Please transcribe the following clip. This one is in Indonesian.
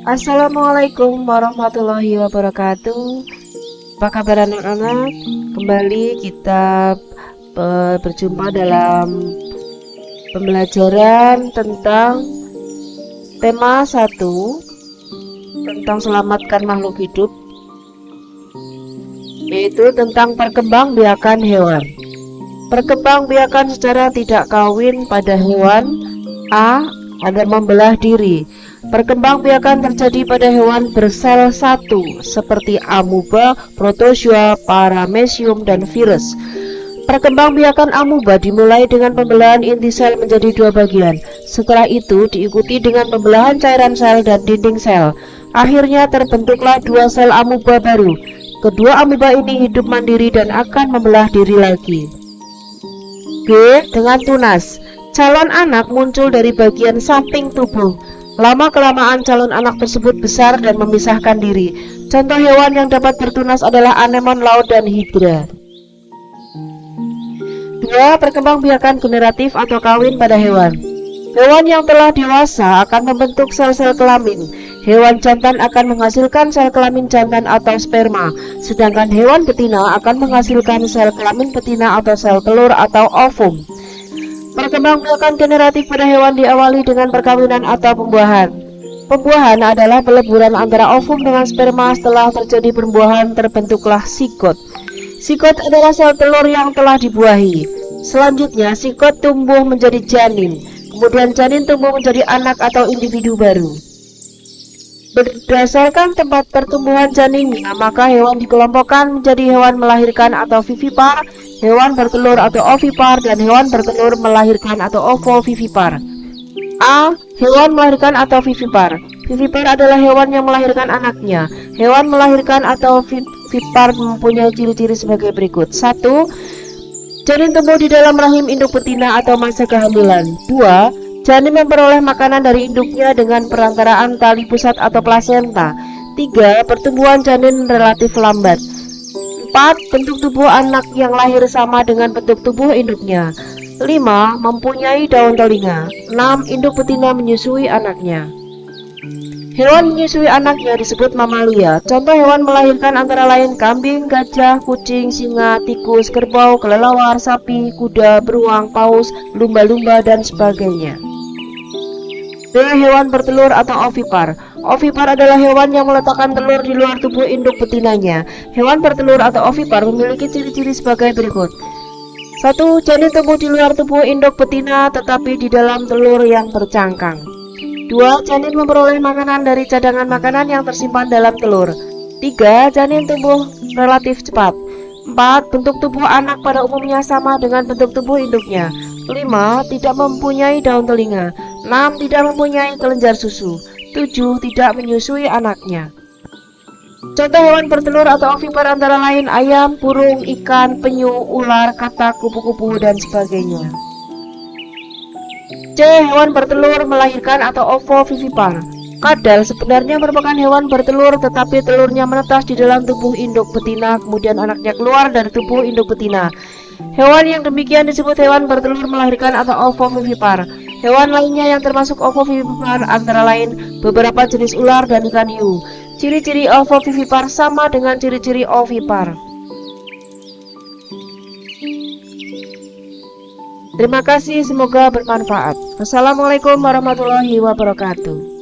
Assalamualaikum warahmatullahi wabarakatuh. Apa kabar anak-anak? Kembali kita berjumpa dalam pembelajaran tentang tema 1 tentang selamatkan makhluk hidup, yaitu tentang perkembangbiakan hewan. Perkembangbiakan secara tidak kawin pada hewan. A. Ada membelah diri. Perkembangbiakan terjadi pada hewan bersel satu seperti amuba, protozoa, paramecium, dan virus. Perkembangbiakan amuba dimulai dengan pembelahan inti sel menjadi 2 bagian. Setelah itu diikuti dengan pembelahan cairan sel dan dinding sel. Akhirnya terbentuklah 2 sel amuba baru. Kedua amuba ini hidup mandiri dan akan membelah diri lagi. B. Dengan tunas. Calon anak muncul dari bagian samping tubuh. Lama-kelamaan calon anak tersebut besar dan memisahkan diri. Contoh hewan yang dapat bertunas adalah anemon laut dan hidra. 2. Perkembangbiakan generatif atau kawin pada hewan. Hewan yang telah dewasa akan membentuk sel-sel kelamin. Hewan jantan akan menghasilkan sel kelamin jantan atau sperma, sedangkan hewan betina akan menghasilkan sel kelamin betina atau sel telur atau ovum. Perkembangbiakan generatif pada hewan diawali dengan perkawinan atau pembuahan. Pembuahan adalah peleburan antara ovum dengan sperma. Setelah terjadi pembuahan, terbentuklah sigot. Sigot adalah sel telur yang telah dibuahi. Selanjutnya, sigot tumbuh menjadi janin. Kemudian janin tumbuh menjadi anak atau individu baru. Berdasarkan tempat pertumbuhan janinnya, maka hewan dikelompokkan menjadi hewan melahirkan atau vivipar, hewan bertelur atau ovipar, dan hewan bertelur melahirkan atau ovovivipar. A. Hewan melahirkan atau vivipar. Vivipar adalah hewan yang melahirkan anaknya. Hewan melahirkan atau vivipar mempunyai ciri-ciri sebagai berikut. 1. Janin tumbuh di dalam rahim induk betina atau masa kehamilan. 2. Janin memperoleh makanan dari induknya dengan perantaraan tali pusat atau plasenta. 3. Pertumbuhan janin relatif lambat. 4. Bentuk tubuh anak yang lahir sama dengan bentuk tubuh induknya. 5. Mempunyai daun telinga. 6. Induk betina menyusui anaknya. Hewan menyusui anaknya disebut mamalia. Contoh hewan melahirkan antara lain kambing, gajah, kucing, singa, tikus, kerbau, kelelawar, sapi, kuda, beruang, paus, lumba-lumba, dan sebagainya. B. Hewan bertelur atau ovipar. Ovipar adalah hewan yang meletakkan telur di luar tubuh induk betinanya. Hewan bertelur atau ovipar memiliki ciri-ciri sebagai berikut. 1. Janin tumbuh di luar tubuh induk betina tetapi di dalam telur yang tercangkang. 2. Janin memperoleh makanan dari cadangan makanan yang tersimpan dalam telur. 3. Janin tumbuh relatif cepat. 4. Bentuk tubuh anak pada umumnya sama dengan bentuk tubuh induknya. 5. Tidak mempunyai daun telinga. 6. Tidak mempunyai kelenjar susu. 7. Tidak menyusui anaknya. Contoh hewan bertelur atau ovipar antara lain ayam, burung, ikan, penyu, ular, katak, kupu-kupu, dan sebagainya. C. Hewan bertelur melahirkan atau ovovivipar. Kadal sebenarnya merupakan hewan bertelur, tetapi telurnya menetas di dalam tubuh induk betina, kemudian anaknya keluar dari tubuh induk betina. Hewan yang demikian disebut hewan bertelur melahirkan atau ovovivipar. Hewan lainnya yang termasuk ovovivipar antara lain beberapa jenis ular dan ikan hiu. Ciri-ciri ovovivipar sama dengan ciri-ciri ovipar. Terima kasih, semoga bermanfaat. Wassalamualaikum warahmatullahi wabarakatuh.